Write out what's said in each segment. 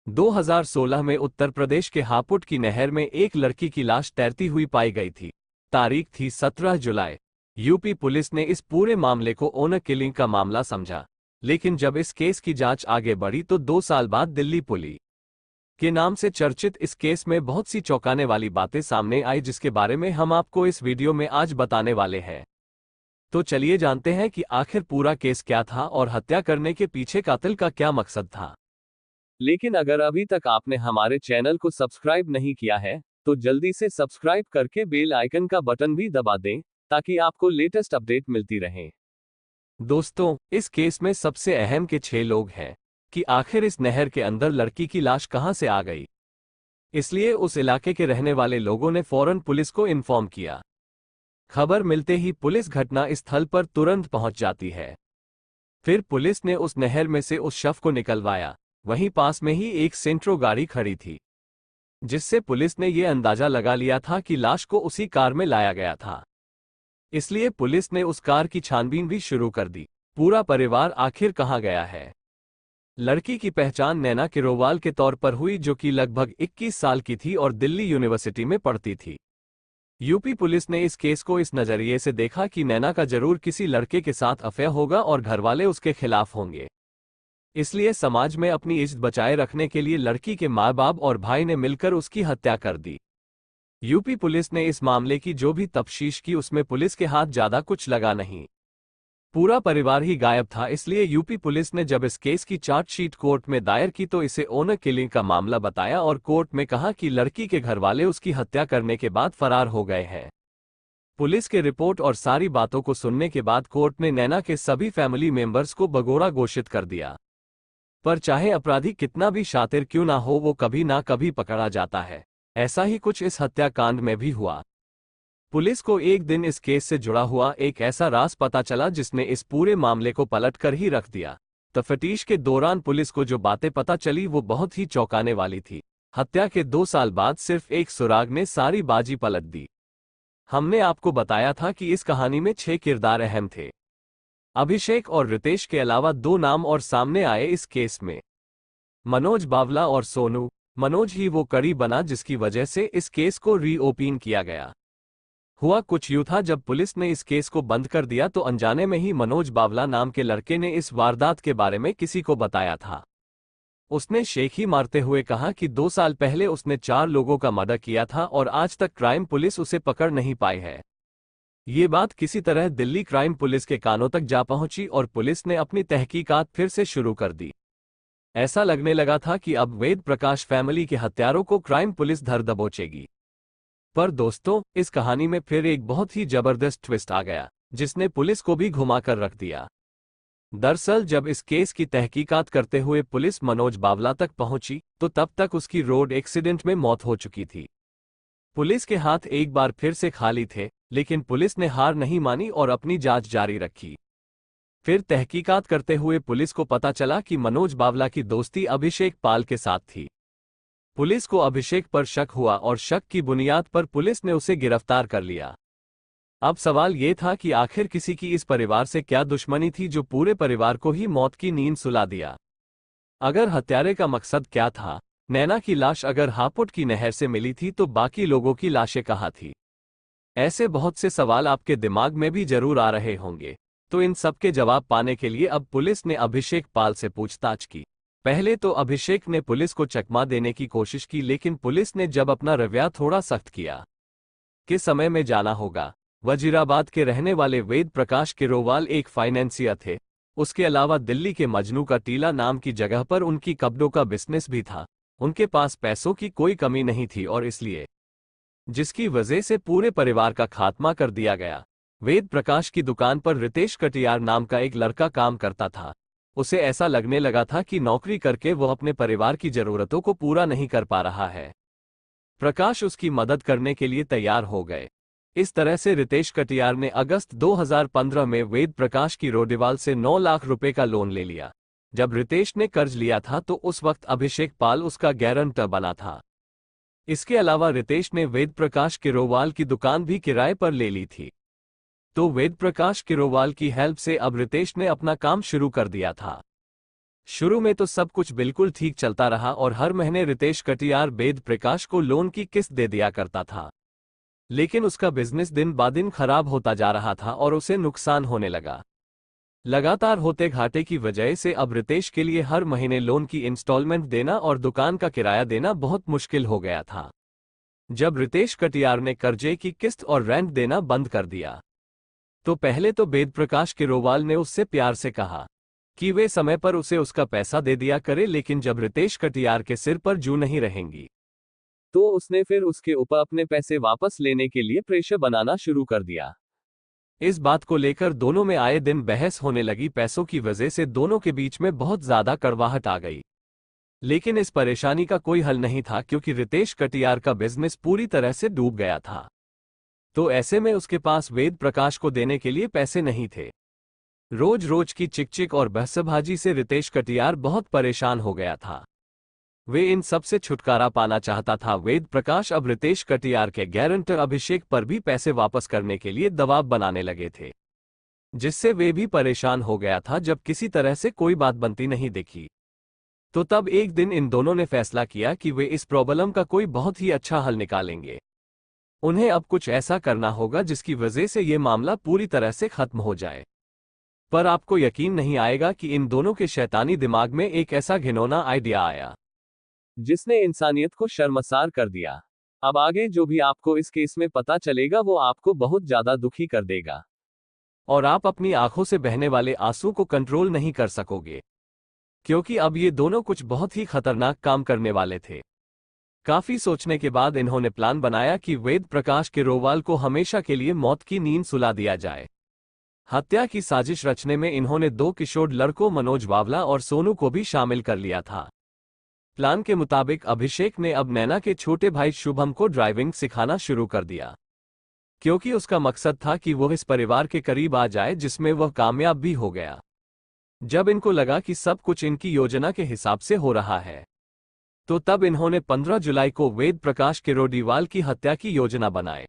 2016 में उत्तर प्रदेश के हापुड़ की नहर में एक लड़की की लाश तैरती हुई पाई गई थी। तारीख थी 17 जुलाई। यूपी पुलिस ने इस पूरे मामले को ऑनर किलिंग का मामला समझा, लेकिन जब इस केस की जांच आगे बढ़ी तो 2 साल बाद दिल्ली पुलिस के नाम से चर्चित इस केस में बहुत सी चौंकाने वाली बातें सामने आई, जिसके बारे में हम आपको इस वीडियो में आज बताने वाले हैं। तो चलिए जानते हैं कि आखिर पूरा केस क्या था और हत्या करने के पीछे कातिल का क्या मकसद था। लेकिन अगर अभी तक आपने हमारे चैनल को सब्सक्राइब नहीं किया है तो जल्दी से सब्सक्राइब करके बेल आइकन का बटन भी दबा दें ताकि आपको लेटेस्ट अपडेट मिलती रहे। दोस्तों, इस केस में सबसे अहम के 6 लोग हैं कि आखिर इस नहर के अंदर लड़की की लाश कहां से आ गई। इसलिए उस इलाके के रहने वाले लोगों ने फौरन पुलिस को इन्फॉर्म किया। खबर मिलते ही पुलिस घटना स्थल पर तुरंत पहुंच जाती है। फिर पुलिस ने उस नहर में से उस शव को निकलवाया। वहीं पास में ही एक सेंट्रो गाड़ी खड़ी थी, जिससे पुलिस ने यह अंदाजा लगा लिया था कि लाश को उसी कार में लाया गया था। इसलिए पुलिस ने उस कार की छानबीन भी शुरू कर दी। पूरा परिवार आखिर कहां गया है। लड़की की पहचान नैना किरोवाल के तौर पर हुई, जो कि लगभग 21 साल की थी और दिल्ली यूनिवर्सिटी में पढ़ती थी। यूपी पुलिस ने इस केस को इस नजरिए से देखा कि नैना का जरूर किसी लड़के के साथ अफेयर होगा और घरवाले उसके खिलाफ होंगे। इसलिए समाज में अपनी इज्जत बचाए रखने के लिए लड़की के माँ बाप और भाई ने मिलकर उसकी हत्या कर दी। यूपी पुलिस ने इस मामले की जो भी तफ्तीश की उसमें पुलिस के हाथ ज्यादा कुछ लगा नहीं। पूरा परिवार ही गायब था। इसलिए यूपी पुलिस ने जब इस केस की चार्जशीट कोर्ट में दायर की तो इसे ऑनर किलिंग का मामला बताया और कोर्ट में कहा कि लड़की के घरवाले उसकी हत्या करने के बाद फरार हो गए हैं। पुलिस के रिपोर्ट और सारी बातों को सुनने के बाद कोर्ट ने नैना के सभी फैमिली मेंबर्स को बगोड़ा घोषित कर दिया। पर चाहे अपराधी कितना भी शातिर क्यों ना हो, वो कभी ना कभी पकड़ा जाता है। ऐसा ही कुछ इस हत्याकांड में भी हुआ। पुलिस को एक दिन इस केस से जुड़ा हुआ एक ऐसा राज पता चला जिसने इस पूरे मामले को पलट कर ही रख दिया। तफ्तीश के दौरान पुलिस को जो बातें पता चली वो बहुत ही चौंकाने वाली थी। हत्या के 2 साल बाद सिर्फ एक सुराग ने सारी बाजी पलट दी। हमने आपको बताया था कि इस कहानी में 6 किरदार अहम थे। अभिषेक और रितेश के अलावा 2 नाम और सामने आए इस केस में, मनोज बावला और सोनू। मनोज ही वो कड़ी बना जिसकी वजह से इस केस को रीओपन किया गया। हुआ कुछ यूं था, जब पुलिस ने इस केस को बंद कर दिया तो अनजाने में ही मनोज बावला नाम के लड़के ने इस वारदात के बारे में किसी को बताया था। उसने शेखी मारते हुए कहा कि 2 साल पहले उसने 4 लोगों का मर्डर किया था और आज तक क्राइम पुलिस उसे पकड़ नहीं पाई है। ये बात किसी तरह दिल्ली क्राइम पुलिस के कानों तक जा पहुंची और पुलिस ने अपनी तहकीकात फिर से शुरू कर दी। ऐसा लगने लगा था कि अब वेद प्रकाश फैमिली के हत्यारों को क्राइम पुलिस धर दबोचेगी। पर दोस्तों, इस कहानी में फिर एक बहुत ही जबरदस्त ट्विस्ट आ गया जिसने पुलिस को भी घुमाकर रख दिया। दरअसल जब इस केस की तहकीकात करते हुए पुलिस मनोज बावला तक पहुंची तो तब तक उसकी रोड एक्सीडेंट में मौत हो चुकी थी। पुलिस के हाथ एक बार फिर से खाली थे, लेकिन पुलिस ने हार नहीं मानी और अपनी जांच जारी रखी। फिर तहकीकात करते हुए पुलिस को पता चला कि मनोज बावला की दोस्ती अभिषेक पाल के साथ थी। पुलिस को अभिषेक पर शक हुआ और शक की बुनियाद पर पुलिस ने उसे गिरफ्तार कर लिया। अब सवाल ये था कि आखिर किसी की इस परिवार से क्या दुश्मनी थी जो पूरे परिवार को ही मौत की नींद सुला दिया। अगर हत्यारे का मकसद क्या था। नैना की लाश अगर हापुड़ की नहर से मिली थी तो बाकी लोगों की लाशें कहाँ थी। ऐसे बहुत से सवाल आपके दिमाग में भी जरूर आ रहे होंगे। तो इन सब के जवाब पाने के लिए अब पुलिस ने अभिषेक पाल से पूछताछ की। पहले तो अभिषेक ने पुलिस को चकमा देने की कोशिश की, लेकिन पुलिस ने जब अपना रवैया थोड़ा सख्त किया कि समय में जाना होगा। वजीराबाद के रहने वाले वेद प्रकाश किरोवाल एक फाइनेंसियर थे। उसके अलावा दिल्ली के मजनू का टीला नाम की जगह पर उनकी कपड़ों का बिजनेस भी था। उनके पास पैसों की कोई कमी नहीं थी और इसलिए जिसकी वजह से पूरे परिवार का खात्मा कर दिया गया। वेद प्रकाश की दुकान पर रितेश कटियार नाम का एक लड़का काम करता था। उसे ऐसा लगने लगा था कि नौकरी करके वो अपने परिवार की जरूरतों को पूरा नहीं कर पा रहा है। प्रकाश उसकी मदद करने के लिए तैयार हो गए। इस तरह से रितेश कटियार ने अगस्त 2015 में वेद प्रकाश की रोडेवाल से 9 लाख रुपए का लोन ले लिया। जब रितेश ने कर्ज लिया था तो उस वक्त अभिषेक पाल उसका गारंटर बना था। इसके अलावा रितेश ने वेद प्रकाश किरोवाल की दुकान भी किराए पर ले ली थी। तो वेद प्रकाश किरोवाल की हेल्प से अब रितेश ने अपना काम शुरू कर दिया था। शुरू में तो सब कुछ बिल्कुल ठीक चलता रहा और हर महीने रितेश कटियार वेद प्रकाश को लोन की किस्त दे दिया करता था। लेकिन उसका बिजनेस दिन ब दिन खराब होता जा रहा था और उसे नुकसान होने लगा। लगातार होते घाटे की वजह से अब रितेश के लिए हर महीने लोन की इंस्टॉलमेंट देना और दुकान का किराया देना बहुत मुश्किल हो गया था। जब रितेश कटियार ने कर्जे की किस्त और रेंट देना बंद कर दिया तो पहले तो वेद प्रकाश किरोवाल ने उससे प्यार से कहा कि वे समय पर उसे उसका पैसा दे दिया करे, लेकिन जब रितेश कटियार के सिर पर जू नहीं रहेंगी तो उसने फिर उसके ऊपर अपने पैसे वापस लेने के लिए प्रेशर बनाना शुरू कर दिया। इस बात को लेकर दोनों में आए दिन बहस होने लगी। पैसों की वजह से दोनों के बीच में बहुत ज्यादा कड़वाहट आ गई। लेकिन इस परेशानी का कोई हल नहीं था क्योंकि रितेश कटियार का बिजनेस पूरी तरह से डूब गया था। तो ऐसे में उसके पास वेद प्रकाश को देने के लिए पैसे नहीं थे। रोज रोज की चिकचिक और बहसबाजी से रितेश कटियार बहुत परेशान हो गया था। वे इन सब से छुटकारा पाना चाहता था। वेद प्रकाश अब रितेश कटियार के गारंटर अभिषेक पर भी पैसे वापस करने के लिए दबाव बनाने लगे थे, जिससे वे भी परेशान हो गया था। जब किसी तरह से कोई बात बनती नहीं दिखी तो तब एक दिन इन दोनों ने फैसला किया कि वे इस प्रॉब्लम का कोई बहुत ही अच्छा हल निकालेंगे। उन्हें अब कुछ ऐसा करना होगा जिसकी वजह से ये मामला पूरी तरह से खत्म हो जाए। पर आपको यकीन नहीं आएगा कि इन दोनों के शैतानी दिमाग में एक ऐसा घिनौना आइडिया आया जिसने इंसानियत को शर्मसार कर दिया। अब आगे जो भी आपको इस केस में पता चलेगा वो आपको बहुत ज्यादा दुखी कर देगा और आप अपनी आंखों से बहने वाले आंसू को कंट्रोल नहीं कर सकोगे, क्योंकि अब ये दोनों कुछ बहुत ही खतरनाक काम करने वाले थे। काफी सोचने के बाद इन्होंने प्लान बनाया कि वेद प्रकाश किरोवाल को हमेशा के लिए मौत की नींद सुला दिया जाए। हत्या की साजिश रचने में इन्होंने दो किशोर लड़कों मनोज वावला और सोनू को भी शामिल कर लिया था। प्लान के मुताबिक अभिषेक ने अब नैना के छोटे भाई शुभम को ड्राइविंग सिखाना शुरू कर दिया, क्योंकि उसका मकसद था कि वह इस परिवार के करीब आ जाए, जिसमें वह कामयाब भी हो गया। जब इनको लगा कि सब कुछ इनकी योजना के हिसाब से हो रहा है तो तब इन्होंने 15 जुलाई को वेद प्रकाश किरोड़ीवाल की हत्या की योजना बनाई।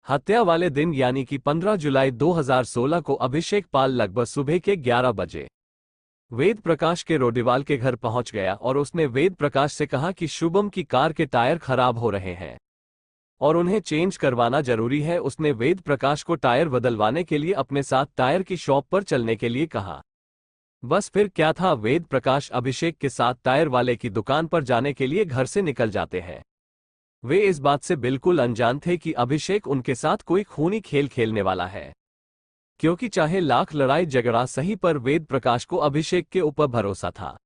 हत्या वाले दिन यानी कि 15 जुलाई 2016 को अभिषेक पाल लगभग सुबह के 11 बजे वेद प्रकाश के रोडीवाल के घर पहुंच गया और उसने वेद प्रकाश से कहा कि शुभम की कार के टायर खराब हो रहे हैं और उन्हें चेंज करवाना जरूरी है। उसने वेद प्रकाश को टायर बदलवाने के लिए अपने साथ टायर की शॉप पर चलने के लिए कहा। बस फिर क्या था, वेद प्रकाश अभिषेक के साथ टायर वाले की दुकान पर जाने के लिए घर से निकल जाते हैं। वे इस बात से बिल्कुल अनजान थे कि अभिषेक उनके साथ कोई खूनी खेल खेलने वाला है, क्योंकि चाहे लाख लड़ाई झगड़ा सही पर वेद प्रकाश को अभिषेक के ऊपर भरोसा था,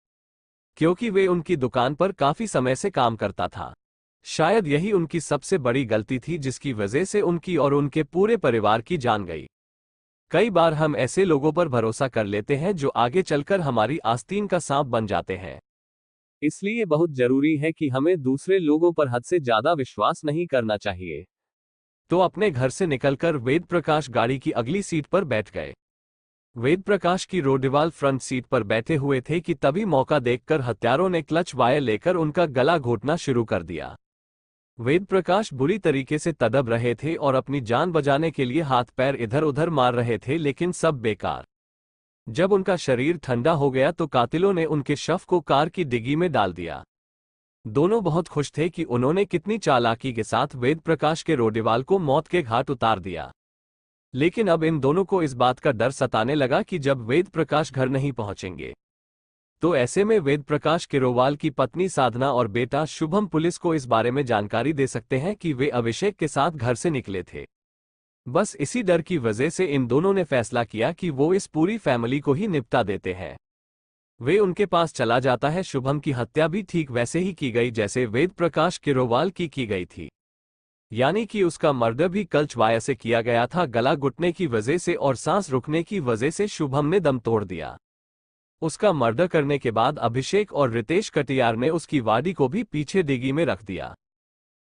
क्योंकि वे उनकी दुकान पर काफी समय से काम करता था। शायद यही उनकी सबसे बड़ी गलती थी जिसकी वजह से उनकी और उनके पूरे परिवार की जान गई। कई बार हम ऐसे लोगों पर भरोसा कर लेते हैं जो आगे चलकर हमारी आस्तीन का सांप बन जाते हैं। इसलिए बहुत जरूरी है कि हमें दूसरे लोगों पर हद से ज्यादा विश्वास नहीं करना चाहिए। तो अपने घर से निकलकर वेद प्रकाश गाड़ी की अगली सीट पर बैठ गए। वेद प्रकाश की रोडीवाल फ्रंट सीट पर बैठे हुए थे कि तभी मौका देखकर हत्यारों ने क्लच वायर लेकर उनका गला घोटना शुरू कर दिया। वेद प्रकाश बुरी तरीके से तड़प रहे थे और अपनी जान बचाने के लिए हाथ पैर इधर उधर मार रहे थे, लेकिन सब बेकार। जब उनका शरीर ठंडा हो गया तो कातिलों ने उनके शव को कार की डिग्गी में डाल दिया। दोनों बहुत खुश थे कि उन्होंने कितनी चालाकी के साथ वेद प्रकाश के रोडीवाल को मौत के घाट उतार दिया। लेकिन अब इन दोनों को इस बात का डर सताने लगा कि जब वेद प्रकाश घर नहीं पहुंचेंगे तो ऐसे में वेद प्रकाश किरोवाल की पत्नी साधना और बेटा शुभम पुलिस को इस बारे में जानकारी दे सकते हैं कि वे अभिषेक के साथ घर से निकले थे। बस इसी डर की वजह से इन दोनों ने फैसला किया कि वो इस पूरी फैमिली को ही निपटा देते हैं। वे उनके पास चला जाता है। शुभम की हत्या भी ठीक वैसे ही की गई जैसे वेद प्रकाश किरोवाल की गई थी, यानी कि उसका मर्डर भी क्लच वायर से किया गया था। गला घुटने की वजह से और सांस रुकने की वजह से शुभम ने दम तोड़ दिया। उसका मर्डर करने के बाद अभिषेक और रितेश कटियार ने उसकी वाडी को भी पीछे डिग्गी में रख दिया,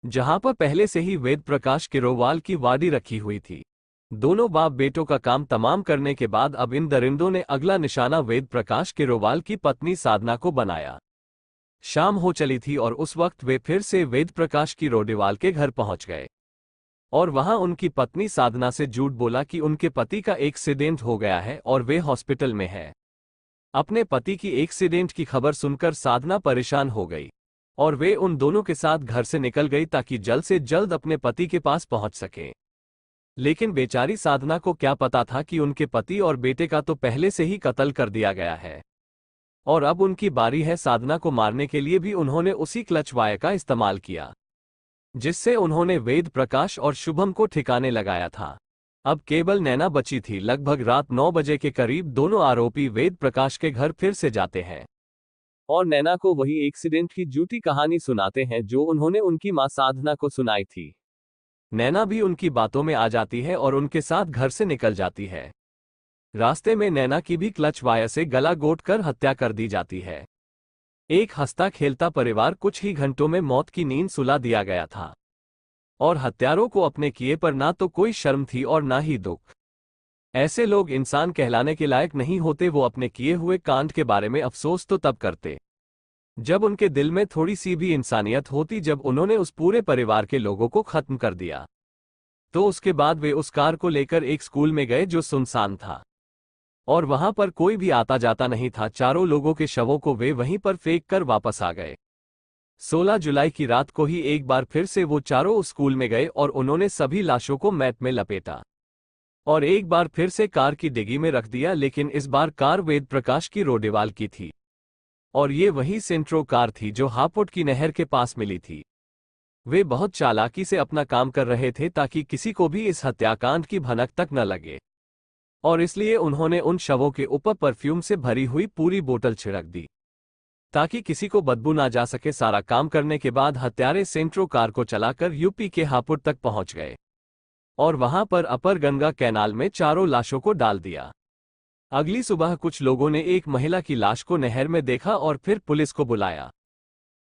जहां पर पहले से ही वेद प्रकाश किरोवाल की वाडी रखी हुई थी। दोनों बाप बेटों का काम तमाम करने के बाद अब इन दरिंदों ने अगला निशाना वेद प्रकाश किरोवाल की पत्नी साधना को बनाया। शाम हो चली थी और उस वक्त वे फिर से वेद प्रकाश की रोडीवाल के घर पहुंच गए और वहां उनकी पत्नी साधना से झूठ बोला कि उनके पति का एक्सीडेंट हो गया है और वे हॉस्पिटल में है। अपने पति की एक्सीडेंट की खबर सुनकर साधना परेशान हो गई और वे उन दोनों के साथ घर से निकल गई ताकि जल्द से जल्द अपने पति के पास पहुंच सके। लेकिन बेचारी साधना को क्या पता था कि उनके पति और बेटे का तो पहले से ही कत्ल कर दिया गया है और अब उनकी बारी है। साधना को मारने के लिए भी उन्होंने उसी क्लच वायर का इस्तेमाल किया जिससे उन्होंने वेद प्रकाश और शुभम को ठिकाने लगाया था। अब केवल नैना बची थी। लगभग रात 9 बजे के करीब दोनों आरोपी वेद प्रकाश के घर फिर से जाते हैं और नैना को वही एक्सीडेंट की झूठी कहानी सुनाते हैं जो उन्होंने उनकी मां साधना को सुनाई थी। नैना भी उनकी बातों में आ जाती है और उनके साथ घर से निकल जाती है। रास्ते में नैना की भी क्लच वायर से गला घोट कर हत्या कर दी जाती है। एक हंसता खेलता परिवार कुछ ही घंटों में मौत की नींद सुला दिया गया था और हत्यारों को अपने किए पर ना तो कोई शर्म थी और ना ही दुख। ऐसे लोग इंसान कहलाने के लायक नहीं होते। वो अपने किए हुए कांड के बारे में अफसोस तो तब करते जब उनके दिल में थोड़ी सी भी इंसानियत होती। जब उन्होंने उस पूरे परिवार के लोगों को खत्म कर दिया तो उसके बाद वे उस कार को लेकर एक स्कूल में गए जो सुनसान था और वहां पर कोई भी आता जाता नहीं था। चारों लोगों के शवों को वे वहीं पर फेंक कर वापस आ गए। 16 जुलाई की रात को ही एक बार फिर से वो चारों उस स्कूल में गए और उन्होंने सभी लाशों को मैट में लपेटा और एक बार फिर से कार की डिग्गी में रख दिया। लेकिन इस बार कार वेद प्रकाश की रोडेवाल की थी और ये वही सेंट्रो कार थी जो हापुड़ की नहर के पास मिली थी। वे बहुत चालाकी से अपना काम कर रहे थे ताकि किसी को भी इस हत्याकांड की भनक तक न लगे और इसलिए उन्होंने उन शवों के ऊपर परफ्यूम से भरी हुई पूरी बोतल छिड़क दी ताकि किसी को बदबू ना जा सके। सारा काम करने के बाद हत्यारे सेंट्रो कार को चलाकर यूपी के हापुड़ तक पहुंच गए और वहां पर अपर गंगा कैनाल में चारों लाशों को डाल दिया। अगली सुबह कुछ लोगों ने एक महिला की लाश को नहर में देखा और फिर पुलिस को बुलाया।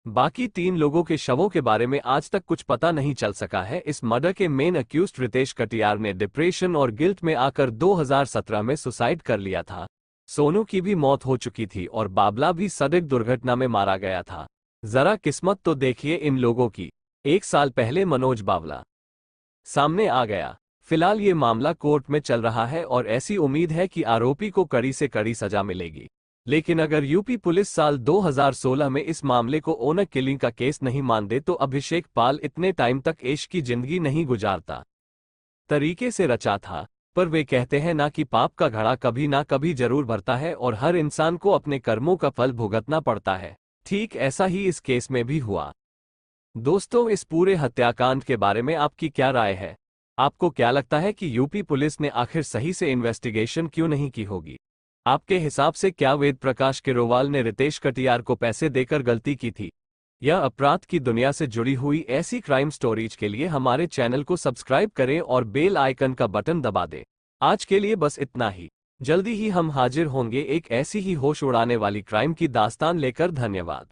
बाकी 3 लोगों के शवों के बारे में आज तक कुछ पता नहीं चल सका है। इस मर्डर के मेन अक्यूज्ड रितेश कटियार ने डिप्रेशन और गिल्ट में आकर 2017 में सुसाइड कर लिया था। सोनू की भी मौत हो चुकी थी और बाबला भी सड़क दुर्घटना में मारा गया था। जरा किस्मत तो देखिए इन लोगों की। 1 साल पहले मनोज बावला सामने आ गया। फिलहाल ये मामला कोर्ट में चल रहा है और ऐसी उम्मीद है कि आरोपी को कड़ी से कड़ी सजा मिलेगी। लेकिन अगर यूपी पुलिस साल 2016 में इस मामले को ओनर किलिंग का केस नहीं मान दे तो अभिषेक पाल इतने टाइम तक ऐश की जिंदगी नहीं गुजारता। तरीके से रचा था, पर वे कहते हैं ना कि पाप का घड़ा कभी ना कभी जरूर भरता है और हर इंसान को अपने कर्मों का फल भुगतना पड़ता है। ठीक ऐसा ही इस केस में भी हुआ। दोस्तों, इस पूरे हत्याकांड के बारे में आपकी क्या राय है? आपको क्या लगता है कि यूपी पुलिस ने आखिर सही से इन्वेस्टिगेशन क्यों नहीं की होगी? आपके हिसाब से क्या वेद प्रकाश किरोवाल ने रितेश कटियार को पैसे देकर गलती की थी? या अपराध की दुनिया से जुड़ी हुई ऐसी क्राइम स्टोरीज के लिए हमारे चैनल को सब्सक्राइब करें और बेल आइकन का बटन दबा दें। आज के लिए बस इतना ही। जल्दी ही हम हाजिर होंगे एक ऐसी ही होश उड़ाने वाली क्राइम की दास्तान लेकर। धन्यवाद।